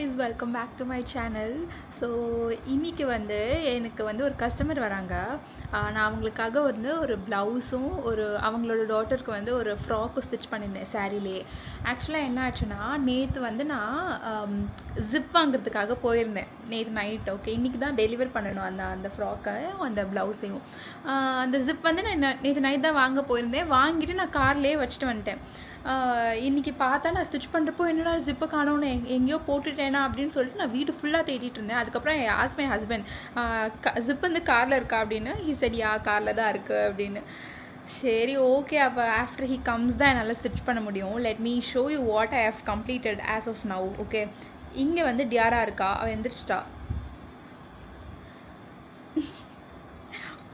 guys, welcome back to my channel. So இன்றைக்கி எனக்கு ஒரு கஸ்டமர் வராங்க. நான் அவங்களுக்காக ஒரு ப்ளவுஸும் அவங்களோட டாட்டருக்கு ஒரு ஃப்ராக்கும் ஸ்டிச் பண்ணியிருந்தேன் சாரிலே. ஆக்சுவலாக என்ன ஆச்சுன்னா, நேற்று நான் ஜிப் வாங்குறதுக்காக போயிருந்தேன் நேற்று நைட். ஓகே, இன்றைக்கி தான் டெலிவர் பண்ணணும் அந்த ஃப்ராக்கை அந்த ப்ளவுஸையும். அந்த ஜிப் நான் நேற்று நைட் தான் வாங்க போயிருந்தேன். வாங்கிட்டு நான் கார்லேயே வச்சுட்டு வந்துட்டேன். இன்றைக்கி பார்த்தா நான் ஸ்டிச் பண்ணுறப்போ என்னடா ஜிப்பை காணோன்னு எங்கேயோ போட்டுட்டேனா அப்படின்னு சொல்லிட்டு நான் வீடு ஃபுல்லாக தேடிட்டு இருந்தேன். அதுக்கப்புறம் ஆஸ் மை ஹஸ்பண்ட் ஜிப் காரில் இருக்கா அப்படின்னு. ஹி செட் யா காரில் தான் இருக்குது அப்படின்னு. சரி, ஓகே, அப்போ ஆஃப்டர் ஹி கம்ஸ் தான் என்னால் ஸ்டிச் பண்ண முடியும். Let me show you what I have completed as of now. Okay, இங்கே டியாரா இருக்கா, அவள் எந்திரிச்சிட்டா.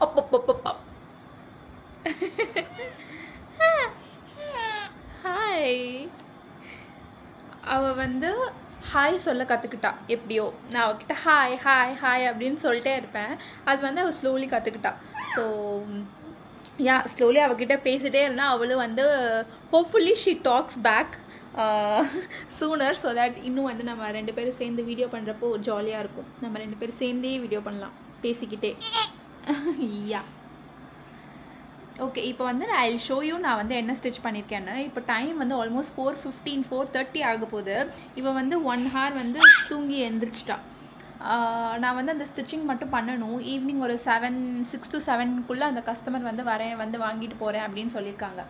அப்பப்பப்பப்பா ஹாய். அவள் ஹாய் சொல்ல கற்றுக்கிட்டா. எப்படியோ நான் அவகிட்ட ஹாய் ஹாய் ஹாய் அப்படின்னு சொல்லிட்டே இருப்பேன். அது அவள் ஸ்லோலி கற்றுக்கிட்டா. ஸோ ஸ்லோலி அவகிட்ட பேசிகிட்டே இருந்தால் அவளும் hopefully she talks back sooner. So that இன்னும் நம்ம ரெண்டு பேரும் சேர்ந்து வீடியோ பண்ணுறப்போ ஜாலியாக இருக்கும். நம்ம ரெண்டு பேரும் சேர்ந்தே வீடியோ பண்ணலாம் பேசிக்கிட்டே. யா ஓகே, இப்போ ஐ வில் ஷோ யூ நான் என்ன ஸ்டிச் பண்ணியிருக்கேன்னு. இப்போ டைம் ஆல்மோஸ்ட் 4:15 4:30 ஆக போகுது. இவன் 1 hour தூங்கி எழுந்திரிச்சிட்டா. நான் அந்த ஸ்டிச்சிங் மட்டும் பண்ணணும். ஈவினிங் ஒரு 6 to 7 அந்த கஸ்டமர் வரேன் வாங்கிட்டு போகிறேன் அப்படின்னு சொல்லியிருக்காங்க.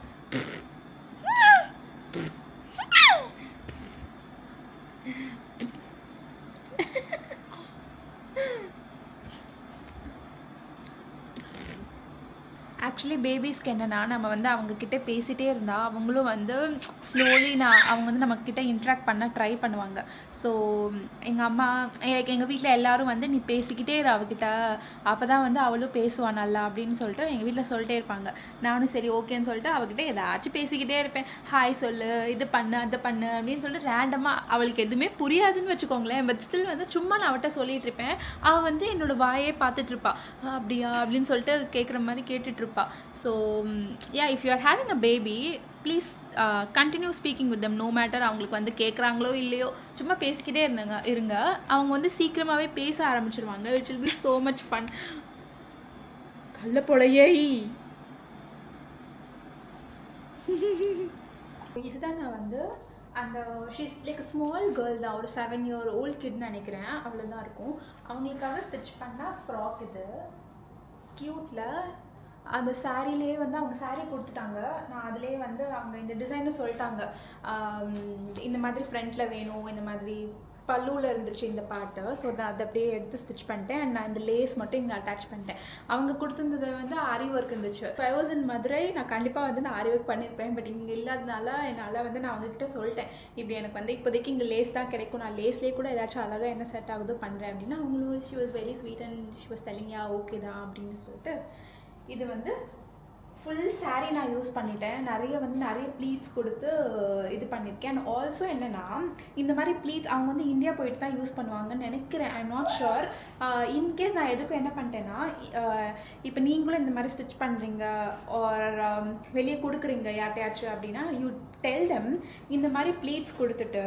ஆக்சுவலி பேபிஸ்க்கு என்னென்னா, நம்ம அவங்கக்கிட்ட பேசிகிட்டே இருந்தால் அவங்களும் ஸ்லோலி அவங்க நம்மக்கிட்ட இன்ட்ராக்ட் பண்ண ட்ரை பண்ணுவாங்க. ஸோ எங்கள் அம்மா எங்கள் வீட்டில் எல்லோரும் நீ பேசிக்கிட்டே இரு அவகிட்ட, அப்போ தான் அவளும் பேசுவான் நல்லா அப்படின்னு சொல்லிட்டு எங்கள் வீட்டில் சொல்லிட்டே இருப்பாங்க. நானும் சரி ஓகேன்னு சொல்லிட்டு அவகிட்ட ஏதாச்சும் பேசிக்கிட்டே இருப்பேன். ஹாய் சொல்லு, இது பண்ணு அதை பண்ணு அப்படின்னு சொல்லிட்டு ரேண்டமாக. அவளுக்கு எதுவுமே புரியாதுன்னு வச்சுக்கோங்களேன். பட் ஸ்டில் சும்மா நான் அவட்ட சொல்லிகிட்டு இருப்பேன். அவள் என்னோடய வாயே பார்த்துட்ருப்பா. அப்படியா அப்படின்னு சொல்லிட்டு கேட்குற மாதிரி கேட்டுட்ருப்பா. So yeah, if you are having a baby, please continue speaking with them, no matter அவங்களுக்கு கேட்குறாங்களோ இல்லையோ. சும்மா பேசிக்கிட்டே இருங்க. அவங்க சீக்கிரமாகவே பேச ஆரம்பிச்சிருவாங்க. It will be so much fun. கள்ள பொழையை இதுதான் நான் அந்த ஷீஸ் லைக் ஸ்மால் கேர்ள் தான், ஒரு 7-year-old கிட்னு நினைக்கிறேன். அவ்வளோதான் இருக்கும். அவங்களுக்காக ஸ்டிச் பண்ணால் ஃப்ராக். இது ஸ்கியூட்டில் அந்த சாரிலே அவங்க சாரீ கொடுத்துட்டாங்க. நான் அதிலே அவங்க இந்த டிசைனை சொல்லிட்டாங்க. இந்த மாதிரி ஃப்ரண்ட்டில் வேணும், இந்த மாதிரி பல்லுவில் இருந்துச்சு இந்த பாட்டு. ஸோ அதை அப்படியே எடுத்து ஸ்டிச் பண்ணிட்டேன். அண்ட் நான் இந்த லேஸ் மட்டும் இங்கே அட்டாச் பண்ணிட்டேன். அவங்க கொடுத்துருந்தது ஆரி ஒர்க் இருந்துச்சு. இப்போ ஐ வாஸ் இன் மதுரை, நான் கண்டிப்பாக நான் ஆரி ஒர்க் பண்ணியிருப்பேன். பட் இங்கே இல்லாதனால என்னால் நான் அவங்கக்கிட்ட சொல்லிட்டேன், இப்படி எனக்கு இப்போதைக்கு இங்கே லேஸ் தான் கிடைக்கும், நான் லேஸ்லேயே கூட ஏதாச்சும் அழகாக என்ன செட் ஆகுதோ பண்ணுறேன் அப்படின்னா. அவங்களும் she was very sweet and she was telling yeah okay தான் அப்படின்னு சொல்லிட்டு. இது ஃபுல் சாரீ நான் யூஸ் பண்ணிட்டேன். நிறைய ப்ளீட்ஸ் கொடுத்து இது பண்ணியிருக்கேன். அண்ட் ஆல்சோ என்னென்னா, இந்த மாதிரி ப்ளீட்ஸ் அவங்க இந்தியா போயிட்டு தான் யூஸ் பண்ணுவாங்கன்னு நினைக்கிறேன். ஐ எம் நாட் ஷுர். இன்கேஸ் நான் எதுக்கும் என்ன பண்ணிட்டேன்னா, இப்போ நீங்களும் இந்த மாதிரி ஸ்டிச் பண்ணுறீங்க ஆர் வெளியே கொடுக்குறீங்க யார்ட்டையாச்சும் அப்படின்னா, யூ டெல் தெம் இந்த மாதிரி ப்ளீட்ஸ் கொடுத்துட்டு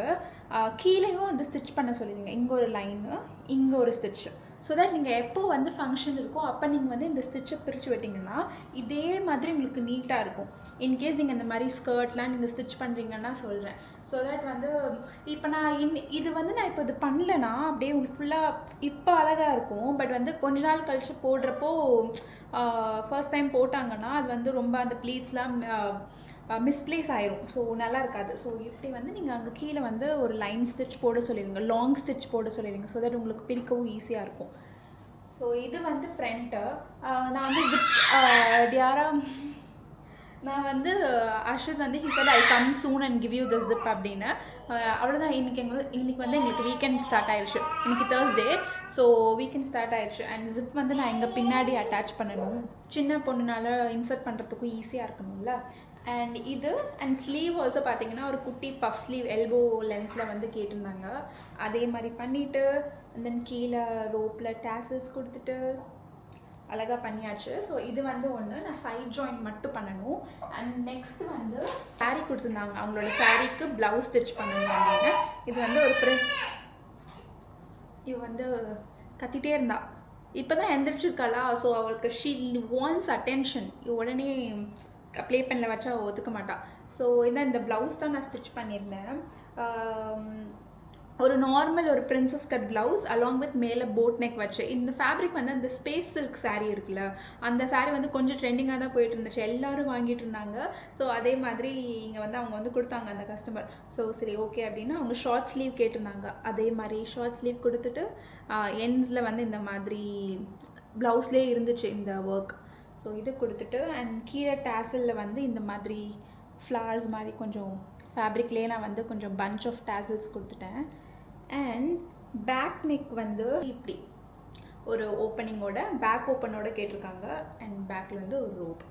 கீழேயும் ஸ்டிச் பண்ண சொல்லிடுங்க. இங்கே ஒரு லைனு, இங்கே ஒரு ஸ்டிச்சு. ஸோ தட் நீங்கள் எப்போ ஃபங்க்ஷன் இருக்கோ அப்போ நீங்கள் இந்த ஸ்டிச்சை பிரித்து விட்டிங்கன்னா இதே மாதிரி உங்களுக்கு நீட்டாக இருக்கும். இன்கேஸ் நீங்கள் இந்த மாதிரி ஸ்கர்ட்லாம் நீங்கள் ஸ்டிச் பண்ணுறீங்கன்னா சொல்கிறேன். ஸோ தட் இப்போ நான் இது நான் இப்போ இது பண்ணலன்னா அப்படியே உங்களுக்கு ஃபுல்லாக இப்போ அழகாக இருக்கும். பட் கொஞ்ச நாள் கழித்து போடுறப்போ ஃபர்ஸ்ட் டைம் போட்டாங்கன்னா அது ரொம்ப அந்த ப்ளீட்ஸ்லாம் மிஸ்பிளேஸ் ஆயிரும். ஸோ நல்லா இருக்காது. ஸோ இப்படி நீங்கள் அங்கே கீழே ஒரு லைன் ஸ்டிச் போட சொல்லிடுங்க, லாங் ஸ்டிச் போட சொல்லிடுங்க. ஸோ தட் உங்களுக்கு பிரிக்கவும் ஈஸியாக இருக்கும். ஸோ இது ஃப்ரண்ட்டு. நான் டியாரா நான் அஷத் he said I come soon and give you the zip அப்படின்னு. அவ்வளோதான். இன்றைக்கி எங்களுக்கு வீக்கெண்ட் ஸ்டார்ட் ஆயிடுச்சு. இன்றைக்கி தேர்ஸ்டே. ஸோ வீக்கெண்ட் ஸ்டார்ட் ஆயிடுச்சு. அண்ட் ஜிப் நான் எங்கள் பின்னாடி அட்டாச் பண்ணணும். சின்ன பொண்ணுனால இன்சர்ட் பண்ணுறதுக்கும் ஈஸியாக இருக்கணும்ல. அண்ட் இது அண்ட் ஸ்லீவ் ஆல்சோ பார்த்தீங்கன்னா ஒரு குட்டி பஃப் ஸ்லீவ் எல்போ லென்த்தில் கேட்டிருந்தாங்க. அதே மாதிரி பண்ணிவிட்டு தென் கீழே ரோப்பில் டேசல்ஸ் கொடுத்துட்டு அழகாக பண்ணியாச்சு. ஸோ இது ஒன்று நான் சைட் ஜாயிண்ட் மட்டும் பண்ணணும். அண்ட் நெக்ஸ்ட் சாரீ கொடுத்துருந்தாங்க, அவங்களோட சாரீக்கு ப்ளவுஸ் ஸ்டிச் பண்ணணும் அப்படின்னு. இது ஒரு இவ வந்து கத்திட்டே இருந்தா. இப்போ தான் எந்திரிச்சிருக்காளா, ஸோ அவளுக்கு ஷீ வாண்ட்ஸ் அட்டென்ஷன். உடனே ப்ளே பண்ணல வச்சா அவள் ஒத்துக்க மாட்டா. ஸோ இந்த ப்ளவுஸ் தான் நான் ஸ்டிச் பண்ணியிருந்தேன். ஒரு நார்மல் ஒரு princess cut blouse along with மேலே போட் நெக் வச்சு. இந்த ஃபேப்ரிக் வந்து அந்த ஸ்பேஸ் சில்க் சாரீ இருக்குல்ல, அந்த சாரீ வந்து கொஞ்சம் ட்ரெண்டிங்காக தான் போயிட்டு இருந்துச்சு, எல்லோரும் வாங்கிட்டு இருந்தாங்க. ஸோ அதே மாதிரி இங்கே வந்து அவங்க வந்து கொடுத்தாங்க அந்த கஸ்டமர். ஸோ சரி ஓகே அப்படின்னா அவங்க ஷார்ட் ஸ்லீவ் கேட்டிருந்தாங்க. அதே மாதிரி ஷார்ட் ஸ்லீவ் கொடுத்துட்டு எண்ட்ஸில் வந்து இந்த மாதிரி ப்ளவுஸ்லேயே இருந்துச்சு இந்த ஒர்க். ஸோ இது கொடுத்துட்டு அண்ட் கீழே டேசலில் வந்து இந்த மாதிரி ஃப்ளவர்ஸ் மாதிரி கொஞ்சம் ஃபேப்ரிக்லேயே நான் வந்து கொஞ்சம் பஞ்ச் ஆஃப் டேசல்ஸ் கொடுத்துட்டேன். அண்ட் பேக் நெக் வந்து இப்படி ஒரு ஓப்பனிங்கோட பேக் ஓப்பனோட கேட்டிருக்காங்க. அண்ட் பேக்கில் வந்து ஒரு ரோப்.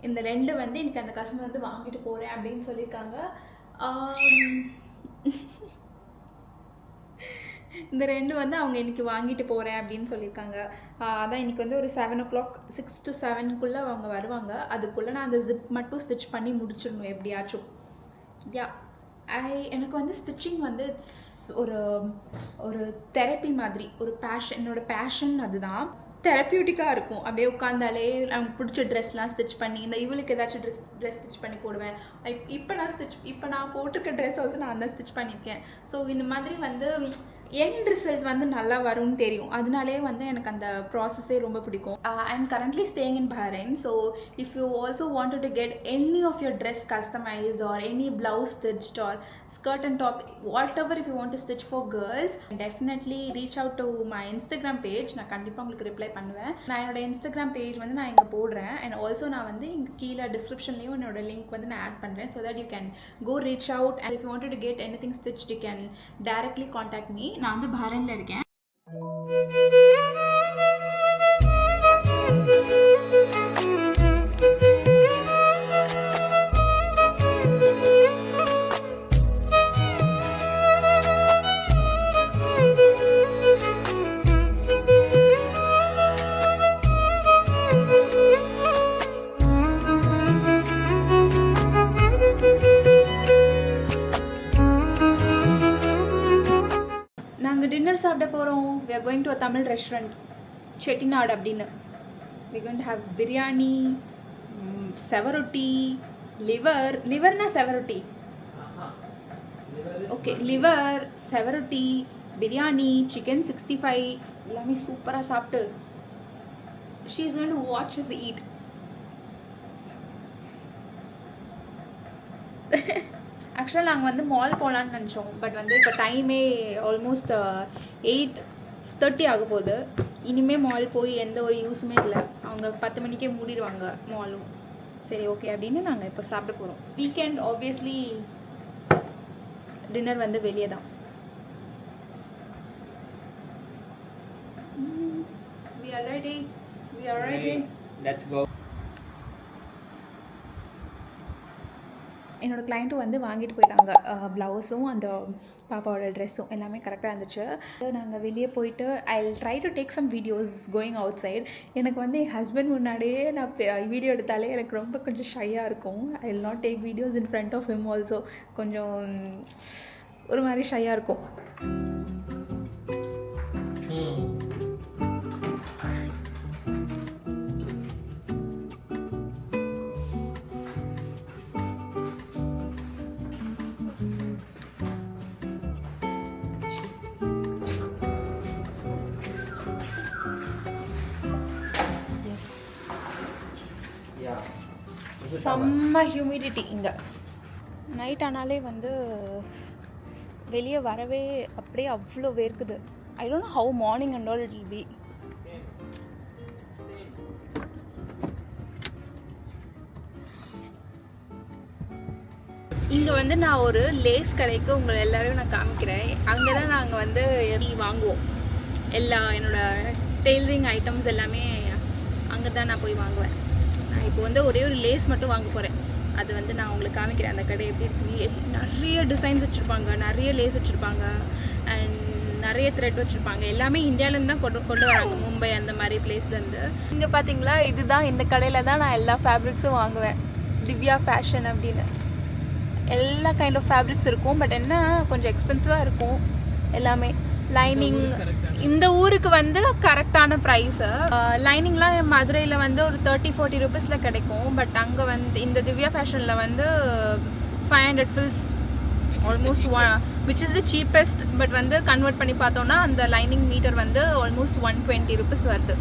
இந்த ரெண்டு வந்து எனக்கு அந்த கஸ்டமர் வந்து வாங்கிட்டு போகிறேன் அப்படின்னு சொல்லியிருக்காங்க. இந்த ரெண்டு வந்து அவங்க இன்றைக்கி வாங்கிட்டு போகிறேன் அப்படின்னு சொல்லியிருக்காங்க. அதான் இன்றைக்கி வந்து ஒரு 7 o'clock 6 to 7 அவங்க வருவாங்க. அதுக்குள்ளே நான் அந்த ஜிப் மட்டும் ஸ்டிச் பண்ணி முடிச்சிடணும் எப்படியாச்சும். யா எனக்கு வந்து ஸ்டிச்சிங் வந்து இட்ஸ் ஒரு தெரப்பி மாதிரி, ஒரு பேஷன். என்னோட பேஷன் அதுதான். தெரப்பியூட்டிக்காக இருக்கும். அப்படியே உட்காந்தாலே நமக்கு பிடிச்ச ட்ரெஸ்லாம் ஸ்டிச் பண்ணி, இந்த இவளுக்கு ஏதாச்சும் ட்ரெஸ் ஸ்டிச் பண்ணி போடுவேன். இப்போ நான் போட்டிருக்க ட்ரெஸ் வந்து நான் தான் ஸ்டிச் பண்ணியிருக்கேன். ஸோ இந்த மாதிரி வந்து எண்ட் ரிசல்ட் வந்து நல்லா வரும்னு தெரியும். அதனாலே வந்து எனக்கு அந்த ப்ராசஸே ரொம்ப பிடிக்கும். I am currently staying in Bahrain. So if you also wanted to get any of your dress customised or any blouse stitched or skirt and top, whatever if you want to stitch for girls, definitely reach out to my Instagram page. நான் கண்டிப்பாக உங்களுக்கு reply பண்ணுவேன். நான் என்னோட Instagram page வந்து நான் இங்கே போடுறேன். அண்ட் ஆல்சோ நான் வந்து இங்கே கீழே டிஸ்கிரிப்ஷன்லேயும் என்னோட லிங்க் வந்து நான் ஆட் பண்ணுறேன். So that you can go reach out. And if you wanted to get anything stitched you can directly contact me. நான் வந்து பஹ்ரைனில் இருக்கேன். டின்னர் சாப்பிட போகிறோம். we are going to a Tamil restaurant, Chettinad அப்படின்னு. we are going to have biryani, sevaroti, liverனா sevaroti. Okay, liver, sevaroti, biryani, chicken 65 எல்லாமே சூப்பராக சாப்பிட்டு she is going to watch us eat. ஆக்சுவலாக நாங்கள் வந்து மால் போகலான்னு நினச்சோம். பட் வந்து இப்போ டைமே ஆல்மோஸ்ட் 8:30 ஆக போகுது. இனிமேல் மால் போய் எந்த ஒரு யூஸுமே இல்லை. அவங்க 10 மணிக்கே மூடிடுவாங்க மாலும். சரி ஓகே அப்படின்னு நாங்கள் இப்போ சாப்பிட போகிறோம். வீக்கெண்ட் ஆப்வியஸ்லி டின்னர் வந்து வெளியே தான். We are ready. Let's go. என்னோடய கிளைண்ட்டும் வந்து வாங்கிட்டு போயிட்டாங்க. ப்ளவுஸும் அந்த பாப்பாவோட ட்ரெஸ்ஸும் எல்லாமே கரெக்டாக இருந்துச்சு. நாங்கள் வெளியே போயிட்டு I try to take some videos going outside. எனக்கு வந்து என் ஹஸ்பண்ட் முன்னாடியே நான் வீடியோ எடுத்தாலே எனக்கு ரொம்ப கொஞ்சம் ஷையாக இருக்கும். I will not take videos in front of him also. கொஞ்சம் ஒரு மாதிரி ஷையாக இருக்கும். செம்ம ஹியூமிடிட்டி இங்கே. நைட் ஆனாலே வந்து வெளியே வரவே அப்படியே அவ்வளோ வேர்க்குது. I don't know how morning and all it will be. இங்கே வந்து நான் ஒரு லேஸ் கடைக்கு உங்களை எல்லோரும் நான் காமிக்கிறேன். அங்கே தான் நாங்கள் வந்து வாங்குவோம். என்னோட டெய்லரிங் ஐட்டம்ஸ் எல்லாமே அங்கே தான் நான் போய் வாங்குவேன். நான் இப்போ வந்து ஒரே ஒரு லேஸ் மட்டும் வாங்க போகிறேன். அது வந்து நான் உங்களுக்கு காமிக்கிறேன் அந்த கடை எப்படி இருக்குது. நிறைய டிசைன்ஸ் வச்சுருப்பாங்க, நிறைய லேஸ் வச்சுருப்பாங்க அண்ட் நிறைய த்ரெட் வச்சுருப்பாங்க. எல்லாமே இந்தியாவிலேருந்து தான் கொண்டு வராங்க, மும்பை அந்த மாதிரி பிளேஸ்லேருந்து. இங்கே பார்த்தீங்களா, இதுதான் இந்த கடையில் தான் நான் எல்லா ஃபேப்ரிக்ஸும் வாங்குவேன். திவ்யா ஃபேஷன் அப்படின்னு எல்லா கைண்ட் ஆஃப் ஃபேப்ரிக்ஸ் இருக்கும். பட் என்ன கொஞ்சம் எக்ஸ்பென்சிவாக இருக்கும் எல்லாமே. லைனிங் இந்த ஊருக்கு வந்து கரெக்டான ப்ரைஸு. லைனிங்லாம் மதுரையில் வந்து ஒரு 30-40 ருபீஸில் கிடைக்கும். பட் அங்கே வந்து இந்த திவ்யா ஃபேஷனில் வந்து 500 fils almost which is the cheapest. But வந்து கன்வெர்ட் பண்ணி பார்த்தோன்னா அந்த லைனிங் மீட்டர் வந்து ஆல்மோஸ்ட் 120 ருபீஸ் வருது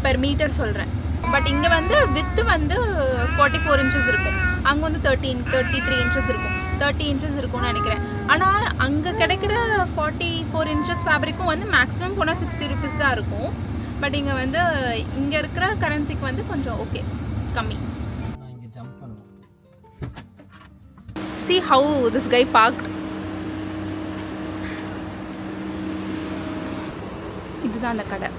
பெர் மீட்டர் சொல்கிறேன். பட் இங்கே வந்து வித்து வந்து 44 இன்ச்சஸ் இருக்கும், அங்கே வந்து 33 இன்ச்சஸ் இருக்கும், 30 இன்ச்சஸ் இருக்கும்னு நினைக்கிறேன். ஆனால் அங்கே கிடைக்கிற 44 இன்ச்சஸ் ஃபேப்ரிக்கும் வந்து மேக்ஸிமம் போனால் 60 ருபீஸ் தான் இருக்கும். பட் இங்கே வந்து இங்கே இருக்கிற கரன்சிக்கு வந்து கொஞ்சம் ஓகே கம்மி. See how this guy parked. இதுதான் அந்த கடை.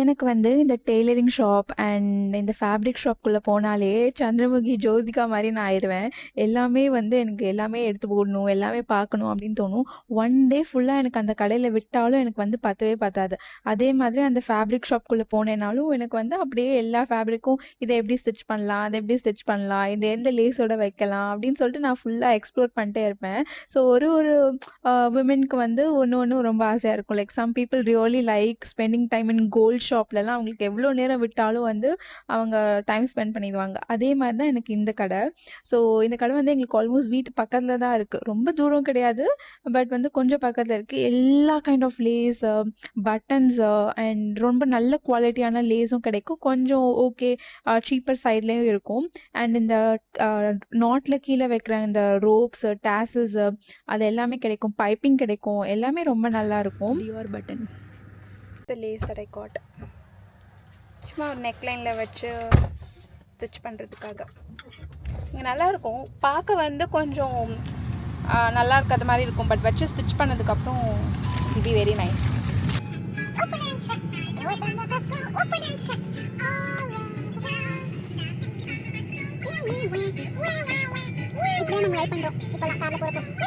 எனக்கு வந்து இந்த டெய்லரிங் ஷாப் அண்ட் இந்த ஃபேப்ரிக் ஷாப்குள்ளே போனாலே சந்திரமுகி ஜோதிகா மாதிரி நான் ஆயிடுவேன். எல்லாமே வந்து எனக்கு எல்லாமே எடுத்து போடணும், எல்லாமே பார்க்கணும் அப்படின்னு தோணும். ஒன் டே ஃபுல்லாக எனக்கு அந்த கடையில் விட்டாலும் எனக்கு வந்து பத்தவே பத்தாது. அதே மாதிரி அந்த ஃபேப்ரிக் ஷாப்குள்ளே போனேனாலும் எனக்கு வந்து அப்படியே எல்லா ஃபேப்ரிக்கும் இதை எப்படி ஸ்டிச் பண்ணலாம், அதை எப்படி ஸ்டிச் பண்ணலாம், இந்த எந்த லேஸோட வைக்கலாம் அப்படின்னு சொல்லிட்டு நான் ஃபுல்லாக எக்ஸ்ப்ளோர் பண்ணிட்டே இருப்பேன். ஸோ ஒரு விமென்க்கு வந்து ஒன்று ரொம்ப ஆசையாக இருக்கும். Like some people really like spending time in gold ஷாப்லலாம் அவங்களுக்கு எவ்வளோ நேரம் விட்டாலும் வந்து அவங்க டைம் ஸ்பெண்ட் பண்ணிடுவாங்க. அதே மாதிரி தான் எனக்கு இந்த கடை. ஸோ இந்த கடை வந்து எங்களுக்கு ஆல்மோஸ்ட் வீட்டு பக்கத்தில் தான் இருக்குது, ரொம்ப தூரம் கிடையாது, பட் வந்து கொஞ்சம் பக்கத்தில் இருக்குது. எல்லா kind of laces, buttons and ரொம்ப நல்ல குவாலிட்டியான லேஸும் கிடைக்கும், கொஞ்சம் ஓகே சீப்பர் சைட்லேயும் இருக்கும். அண்ட் இந்த நாட்டில் கீழே வைக்கிற இந்த ரோப்ஸ், டேசல்ஸ் அது எல்லாமே கிடைக்கும், பைப்பிங் கிடைக்கும், எல்லாமே ரொம்ப நல்லாயிருக்கும். Your button the lace that I got. சும்மா ஒரு நெக்லைனில் வச்சு ஸ்டிச் பண்ணுறதுக்காக இங்கே நல்லாயிருக்கும். பார்க்க வந்து கொஞ்சம் நல்லா இருக்காத மாதிரி இருக்கும், பட் வச்சு ஸ்டிச் பண்ணதுக்கப்புறம் இட் பி வெரி நைஸ். இப்படியே நம்ம லைக் பண்ணுறோம் இப்போலாம் காரில் போகிறப்போ.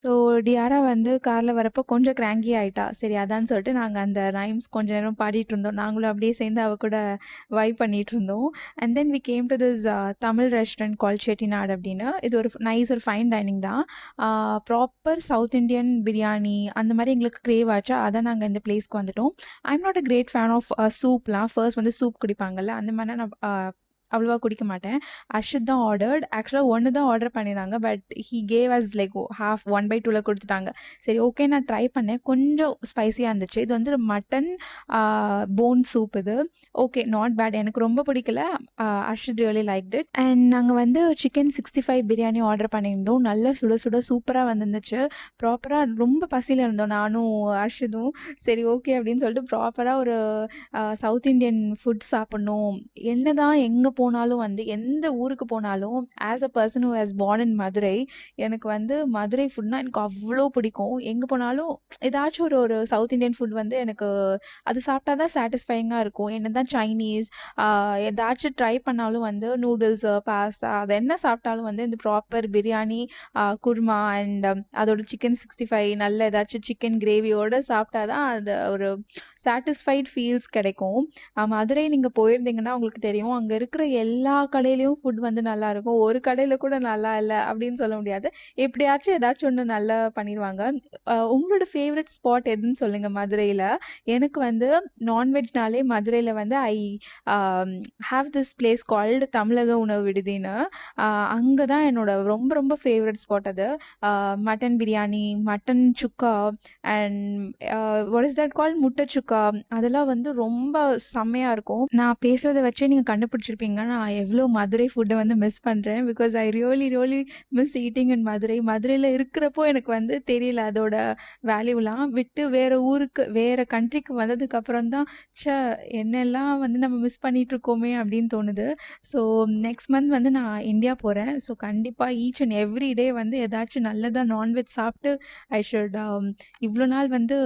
ஸோ டியாரா வந்து காரில் வரப்போ கொஞ்சம் கிராங்கி ஆகிட்டா. சரி அதான்னு சொல்லிட்டு நாங்கள் அந்த ரைம்ஸ் கொஞ்ச நேரம் பாடிட்டு இருந்தோம், நாங்களும் அப்படியே சேர்ந்து அவ கூட வைப் பண்ணிகிட்டு இருந்தோம். And then we came to this Tamil restaurant call Chettinad அப்படின்னு. இது ஒரு நைஸ் ஒரு ஃபைன் டைனிங் தான், ப்ராப்பர் சவுத் இண்டியன் பிரியாணி அந்த மாதிரி எங்களுக்கு க்ரேவ் ஆச்சா, அதான் நாங்கள் இந்த பிளேஸ்க்கு வந்துட்டோம். I am not a great fan of சூப்லாம். ஃபர்ஸ்ட் வந்து சூப் குடிப்பாங்கல்ல, அந்த மாதிரி நான் அவ்வளோவா குடிக்க மாட்டேன். அர்ஷித் தான் ஆர்டர்ட். ஆக்சுவலாக 1 தான் ஆர்டர் பண்ணியிருந்தாங்க, but he gave us like half 1/2 கொடுத்துட்டாங்க. சரி ஓகே நான் ட்ரை பண்ணேன், கொஞ்சம் ஸ்பைஸியாக இருந்துச்சு. இது வந்து மட்டன் போன் சூப், இது ஓகே நாட் பேட், எனக்கு ரொம்ப பிடிக்கல. Harshit really liked it. And நாங்கள் வந்து சிக்கன் 65 பிரியாணி ஆர்டர் பண்ணியிருந்தோம். நல்லா சுட சுட சூப்பராக வந்துருந்துச்சு. ப்ராப்பராக ரொம்ப பசியில் இருந்தோம் நானும் அர்ஷிதும். சரி ஓகே அப்படின்னு சொல்லிட்டு ப்ராப்பராக ஒரு சவுத் இண்டியன் ஃபுட் சாப்பிட்ணும். என்ன தான் எங்கே போனாலும் வந்து எந்த ஊருக்கு போனாலும் as a person who has born in Madurai, எனக்கு வந்து மதுரை ஃபுட்னா எனக்கு அவ்வளோ பிடிக்கும். எங்கே போனாலும் ஏதாச்சும் ஒரு சவுத் இண்டியன் ஃபுட் வந்து எனக்கு அது சாப்பிட்டா தான் சாட்டிஸ்ஃபைங்காக இருக்கும். என்ன தான் சைனீஸ் ஏதாச்சும் ட்ரை பண்ணாலும் வந்து நூடுல்ஸு, பாஸ்தா, அது என்ன சாப்பிட்டாலும் வந்து இந்த ப்ராப்பர் பிரியாணி, குர்மா அண்ட் அதோட சிக்கன் 65 நல்ல ஏதாச்சும் சிக்கன் கிரேவியோடு சாப்பிட்டா தான் அது ஒரு சாட்டிஸ்ஃபைட் ஃபீல்ஸ் கிடைக்கும். மதுரை நீங்கள் போயிருந்தீங்கன்னா உங்களுக்கு தெரியும், அங்கே இருக்கிற எல்லா கடையிலையும் ஃபுட் வந்து நல்லாயிருக்கும். ஒரு கடையில் கூட நல்லா இல்லை அப்படின்னு சொல்ல முடியாது, எப்படியாச்சும் ஏதாச்சும் ஒன்று நல்லா பண்ணிடுவாங்க. உங்களோட ஃபேவரட் ஸ்பாட் எதுன்னு சொல்லுங்கள் மதுரையில். எனக்கு வந்து நான்வெஜ்னாலே மதுரையில் வந்து I have this place called தமிழக உணவு விடுதின்னு. அங்கே தான் என்னோட ரொம்ப ரொம்ப ஃபேவரட் ஸ்பாட். அது mutton biryani, mutton sukka and what is that called, முட்டை சுக்கா, அதெல்லாம் வந்து ரொம்ப செம்மையாக இருக்கும். நான் பேசுகிறத வச்சே நீங்கள் கண்டுபிடிச்சிருப்பீங்க நான் எவ்வளோ மதுரை ஃபுட்டை வந்து மிஸ் பண்ணுறேன். Because I really miss eating இன் மதுரை. மதுரையில் இருக்கிறப்போ எனக்கு வந்து தெரியல அதோட வேல்யூலாம். விட்டு வேறு ஊருக்கு வேறு கண்ட்ரிக்கு வந்ததுக்கப்புறம் தான் ச்சே என்னெல்லாம் வந்து நம்ம மிஸ் பண்ணிகிட்ருக்கோமே அப்படின்னு தோணுது. ஸோ நெக்ஸ்ட் மந்த் வந்து நான் இந்தியா போகிறேன். ஸோ கண்டிப்பாக ஈச் அண்ட் எவ்ரி டே வந்து ஏதாச்சும் நல்லதாக நான்வெஜ் சாப்பிட்டு ஐ ஷுட் இவ்வளோ நாள் வந்து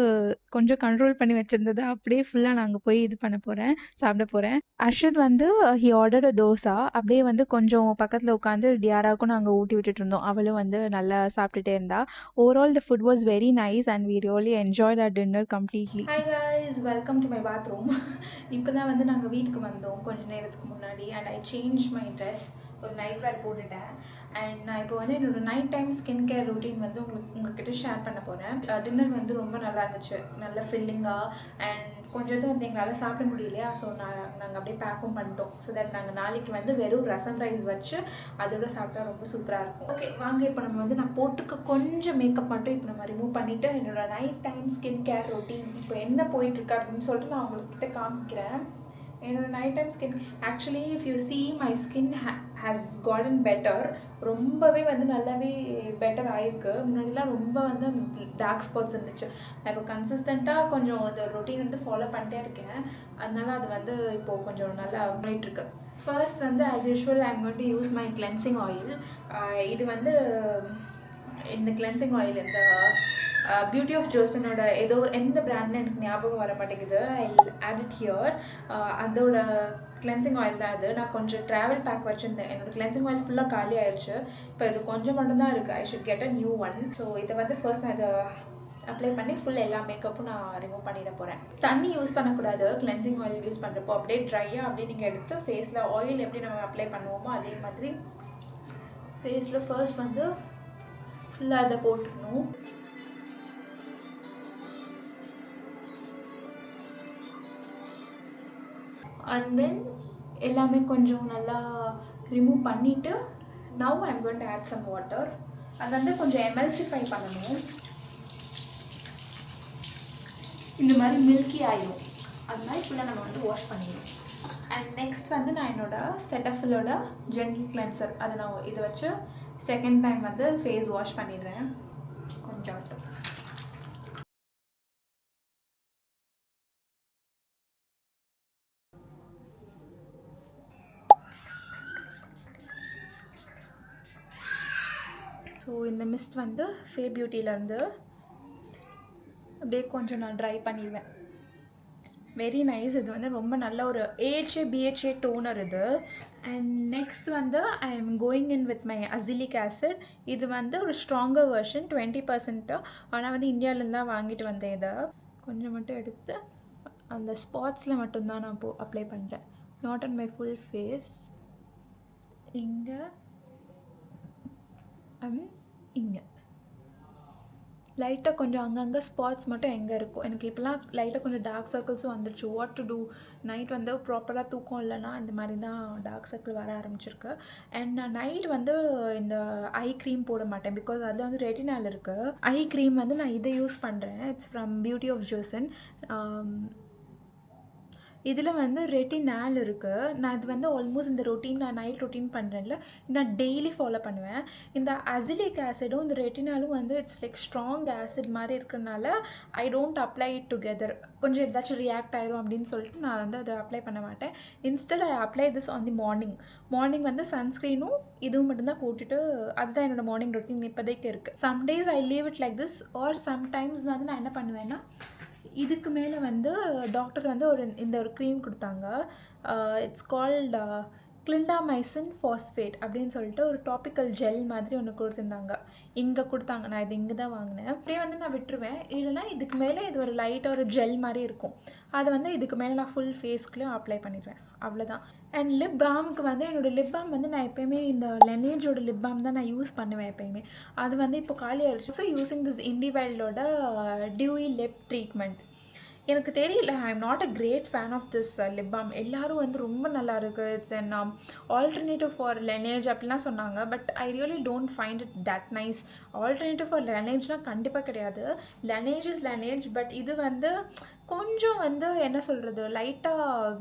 கொஞ்சம் கண்ட்ரோல் பண்ணி வச்சுருந்தது அப்படியே ஃபுல்லாக நான் அங்கே போய் இது பண்ண போகிறேன், சாப்பிட போகிறேன். அர்ஷத் வந்து ஹி ஆர்டர்ட் தோசா. அப்படியே வந்து கொஞ்சம் பக்கத்தில் உட்காந்து டியாராவுக்கும் நாங்கள் ஊட்டி விட்டுட்டு இருந்தோம். அவளும் வந்து நல்லா சாப்பிட்டுட்டே இருந்தா. Overall the food was very nice and we really enjoyed our dinner completely. Hi guys, welcome to my bathroom. இப்போ தான் வந்து நாங்கள் வீட்டுக்கு வந்தோம் கொஞ்ச நேரத்துக்கு முன்னாடி. And I change my dress, ஒரு நைட் வேர் போட்டுட்டேன். அண்ட் நான் இப்போ வந்து என்னோடய night time skin care routine வந்து உங்ககிட்ட ஷேர் பண்ண போகிறேன். டின்னர் வந்து ரொம்ப நல்லா இருந்துச்சு, நல்ல ஃபில்லிங்காக. அண்ட் கொஞ்சம் வந்து எங்களால் சாப்பிட முடியலையா, ஸோ நாங்கள் அப்படியே பேக்கும் பண்ணிட்டோம். ஸோ தட் நாங்கள் நாளைக்கு வந்து வெறும் ரசம் ரைஸ் வச்சு அதோட சாப்பிட்டா ரொம்ப சூப்பராக இருக்கும். ஓகே வாங்க, இப்போ நம்ம வந்து நான் போட்டிருக்க கொஞ்சம் மேக்கப் மட்டும் இப்போ நம்ம ரிமூவ் பண்ணிவிட்டு என்னோடய night time skin care routine இப்போ என்ன போயிட்டுருக்கு அப்படின்னு சொல்லிட்டு நான் உங்கள்கிட்ட காமிக்கிறேன். என்னோடய night time skin actually if you see my skin has cotton better. ரொம்பவே வந்து நல்லாவே பெட்டர் ஆகிருக்கு. முன்னாடிலாம் ரொம்ப வந்து டார்க் ஸ்பாட்ஸ் இருந்துச்சு. நான் இப்போ கன்சிஸ்டண்ட்டாக கொஞ்சம் அந்த ரொட்டீன் வந்து ஃபாலோ பண்ணிட்டே இருக்கேன். அதனால அது வந்து இப்போது கொஞ்சம் நல்லா போயிட்டுருக்கு. ஃபர்ஸ்ட் வந்து as usual I am going to use my cleansing oil. இது வந்து இந்த கிளென்சிங் ஆயில் இந்த பியூட்டி ஆஃப் ஜோசனோட ஏதோ எந்த பிராண்ட்னு எனக்கு ஞாபகம் வர மாட்டேங்குது. ஐ ஆட் இட் ஹியர். அதோட கிளென்சிங் ஆயில் தான் இது. நான் கொஞ்சம் ட்ராவல் பேக் வச்சுருந்தேன். என்னோடய கிளென்சிங் ஆயில் ஃபுல்லாக காலி ஆயிடுச்சு. இப்போ இது கொஞ்சம் மட்டும்தான் இருக்குது. I should get a new one. So இதை வந்து ஃபர்ஸ்ட் நான் இதை அப்ளை பண்ணி ஃபுல் எல்லா மேக்கப்பும் நான் ரிமூவ் பண்ணிட போகிறேன். தண்ணி யூஸ் பண்ணக்கூடாது கிளென்சிங் ஆயில் யூஸ் பண்ணுறப்போ. அப்படியே ட்ரையாக அப்படியே நீங்கள் எடுத்து ஃபேஸில் ஆயில் எப்படி நம்ம அப்ளை பண்ணுவோமோ அதே மாதிரி ஃபேஸில் ஃபர்ஸ்ட் வந்து ஃபுல்லாக அதை போட்டுக்கணும். அண்ட் தென் எல்லாமே கொஞ்சம் நல்லா ரிமூவ் பண்ணிவிட்டு now I am going to add some water. அது வந்து கொஞ்சம் எமல்சிஃபை பண்ணணும். இந்த மாதிரி மில்கி ஆயிடும். அதனால ஃபுல்லாக நம்ம வந்து வாஷ் பண்ணிடணும். அண்ட் நெக்ஸ்ட் வந்து நான் என்னோடய செட்டஃபிலோட ஜென்டில் கிளென்சர் அதை நான் இதை வச்சு செகண்ட் டைம் வந்து ஃபேஸ் வாஷ் பண்ணிடுறேன் கொஞ்சம். ஸோ இந்த மிஸ்ட் வந்து ஃபே பியூட்டிலேருந்து அப்படியே கொஞ்சம் நான் ட்ரை பண்ணிடுவேன். Very nice. இது வந்து ரொம்ப நல்ல ஒரு ஏஹே பிஹெச்ஏ டோனர் இது. அண்ட் நெக்ஸ்ட் வந்து ஐ am going in with my salicylic acid. இது வந்து ஒரு ஸ்ட்ராங்கர் வெர்ஷன் 20%. ஆனால் வந்து இந்தியாவிலேருந்து தான் வாங்கிட்டு வந்தேன். இதை கொஞ்சம் மட்டும் எடுத்து அந்த ஸ்பாட்ஸில் மட்டும்தான் நான் அப்ளை பண்ணுறேன், not on my full face. இங்கே இங்கே லைட்டாக கொஞ்சம் அங்கங்கே ஸ்பாட்ஸ் மட்டும் எங்கே இருக்கும். எனக்கு இப்போலாம் லைட்டாக கொஞ்சம் டார்க் சர்க்கிள்ஸும் வந்துடுச்சு. வாட் டு டூ, நைட் வந்து ப்ராப்பராக தூக்கம் இல்லைன்னா இந்த மாதிரி தான் டார்க் சர்க்கிள் வர ஆரம்பிச்சிருக்கு. அண்ட் நான் நைட் வந்து இந்த ஐ க்ரீம் போட மாட்டேன் பிகாஸ் அதில் வந்து ரெட்டினால் இருக்குது. ஐ க்ரீம் வந்து நான் இதை யூஸ் பண்ணுறேன். It's from beauty of Joseon. இதில் வந்து ரெட்டினால் இருக்குது. நான் இது வந்து ஆல்மோஸ்ட் இந்த ரொட்டீன் நான் நைட் ரொட்டீன் பண்ணுறேன்ல, நான் டெய்லி ஃபாலோ பண்ணுவேன். இந்த அசிலிக் ஆசிடும் இந்த ரெட்டினாலும் வந்து இட்ஸ் லைக் ஸ்ட்ராங் ஆசிட் மாதிரி இருக்கிறதுனால I don't apply it together. கொஞ்சம் ஏதாச்சும் ரியாக்ட் ஆயிரும் அப்படின்னு சொல்லிட்டு நான் வந்து அதை அப்ளை பண்ண மாட்டேன். Instead I apply this on the morning வந்து சன்ஸ்க்ரீனும் இதுவும் மட்டும்தான் போட்டுட்டு அதுதான் என்னோடய மார்னிங் ரொட்டீன் இப்போதைக்கு இருக்குது. Some days I leave it like this or sometimes வந்து நான் என்ன பண்ணுவேன்னா இதுக்கு மேலே வந்து டாக்டர் வந்து இந்த ஒரு க்ரீம் கொடுத்தாங்க. இட்ஸ் கால்டு கிளிண்டாமைசின் ஃபாஸ்பேட் அப்படின்னு சொல்லிட்டு ஒரு டாப்பிக்கல் ஜெல் மாதிரி ஒன்று கொடுத்துருந்தாங்க. இங்கே கொடுத்தாங்க, நான் இது இங்கே தான் வாங்கினேன். அப்படியே வந்து நான் விட்டுருவேன். இல்லைனா இதுக்கு மேலே இது ஒரு லைட்டாக ஒரு ஜெல் மாதிரி இருக்கும். அதை வந்து இதுக்கு மேலே நான் ஃபுல் ஃபேஸ்க்குள்ளேயும் அப்ளை பண்ணிடுவேன், அவ்வளோதான். அண்ட் லிப் பாமுக்கு வந்து என்னோடய லிப் பாம் வந்து நான் எப்போயுமே இந்த லெனேஜோட லிப் பாம் தான் நான் யூஸ் பண்ணுவேன் எப்போயுமே. அது வந்து இப்போ காலி ஆயிடுச்சு. ஸோ யூஸிங் திஸ் இண்டிவைல்டோட டியூயி லிப் ட்ரீட்மெண்ட். எனக்கு தெரியல, I am not a great fan of this lip balm. எல்லோரும் வந்து ரொம்ப நல்லா இருக்குது, it's and alternative for Laneige அப்படிலாம் சொன்னாங்க. But I really don't find it that nice. Alternative for லெனேஜ்னால் கண்டிப்பாக கிடையாது. லெனேஜ் இஸ் லெனேஜ். பட் இது வந்து கொஞ்சம் வந்து என்ன சொல்கிறது, லைட்டாக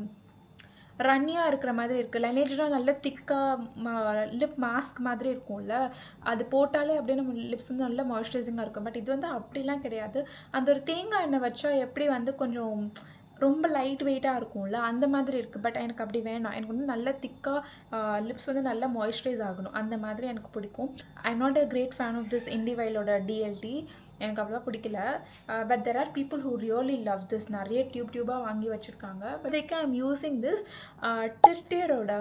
ரன்னியாக இருக்கிற மாதிரி இருக்குது. லைனேஜ்லாம் நல்ல திக்காக லிப் மாஸ்க் மாதிரி இருக்கும்ல, அது போட்டாலே அப்படியே நம்ம லிப்ஸ் வந்து நல்லா மாய்ஸ்சரைசிங்காக இருக்கும். பட் இது வந்து அப்படிலாம் கிடையாது. அந்த ஒரு தேங்காய் எண்ணெய் வச்சா எப்படி வந்து கொஞ்சம் ரொம்ப லைட் வெயிட்டாக இருக்கும்ல, அந்த மாதிரி இருக்குது. பட் எனக்கு அப்படி வேணாம். எனக்கு வந்து நல்ல திக்காக லிப்ஸ் வந்து நல்லா மாய்ஸ்சரைஸ் ஆகணும், அந்த மாதிரி எனக்கு பிடிக்கும். I am not a great fan of this இண்டிவைலோட டிஎல்டி, எனக்கு அவ்வளோவா பிடிக்கல. But there are people who really love this. நிறைய டியூபாக வாங்கி வச்சுருக்காங்க. But like I am using this டிர்டியரோட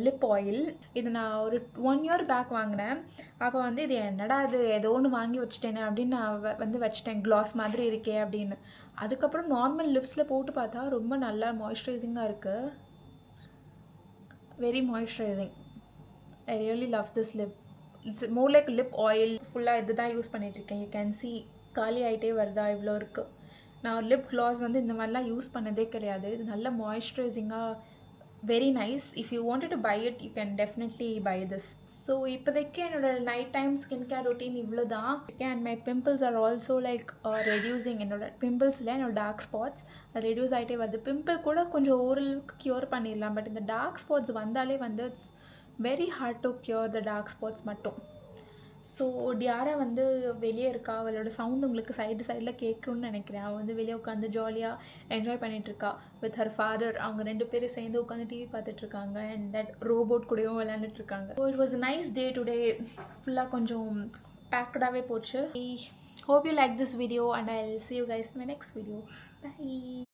லிப் ஆயில். இது நான் ஒரு 1 year பேக் வாங்கினேன். அப்போ வந்து இது என்னடா இது ஏதோ ஒன்று வாங்கி வச்சுட்டேனே அப்படின்னு நான் வந்து வச்சுட்டேன், க்ளாஸ் மாதிரி இருக்கே அப்படின்னு. அதுக்கப்புறம் நார்மல் லிப்ஸில் போட்டு பார்த்தா ரொம்ப நல்லா மாய்ஸ்சரைசிங்காக இருக்குது. Very moisturising. I really love this lip. It's more like lip oil. ஃபுல்லாக இது தான் யூஸ் பண்ணிகிட்ருக்கேன். யூ கேன் சி காலி ஆகிட்டே வருதா, இவ்வளோ இருக்குது. நான் ஒரு லிப் க்ளாஸ் வந்து இந்த மாதிரிலாம் யூஸ் பண்ணதே கிடையாது. இது நல்ல மாய்ஸ்சரைசிங்காக, very nice. If you wanted to buy it, you can definitely buy this. So இப்போதைக்கு என்னோட night time skin care routine இவ்வளோ தான். And my pimples are also like reducing. என்னோட பிம்பிள்ஸில் என்னோட டார்க் ஸ்பாட்ஸ் ரெடியூஸ் ஆகிட்டே வருது. பிம்பிள் கூட கொஞ்சம் ஓரளவுக்கு க்யூர் பண்ணிடலாம். பட் இந்த டார்க் ஸ்பாட்ஸ் வந்தாலே வந்து it's very hard to cure the dark spots மட்டும். ஸோ டியாரா வந்து வெளியே இருக்கா. அவளோட சவுண்ட் உங்களுக்கு சைடில் கேட்கணும்னு நினைக்கிறேன். அவள் வந்து வெளியே உட்காந்து ஜாலியாக என்ஜாய் பண்ணிகிட்ருக்கா வித் ஹர் ஃபாதர். அவங்க 2 பேரும் சேர்ந்து உட்காந்து டிவி பார்த்துட்ருக்காங்க. அண்ட் தட் ரோபோட் கூடயும் விளையாண்டுட்ருக்காங்க. So it was a nice day today. ஃபுல்லாக கொஞ்சம் பேக்கடாகவே போச்சு. I hope you like this video and I will see you guys in my next video. Bye.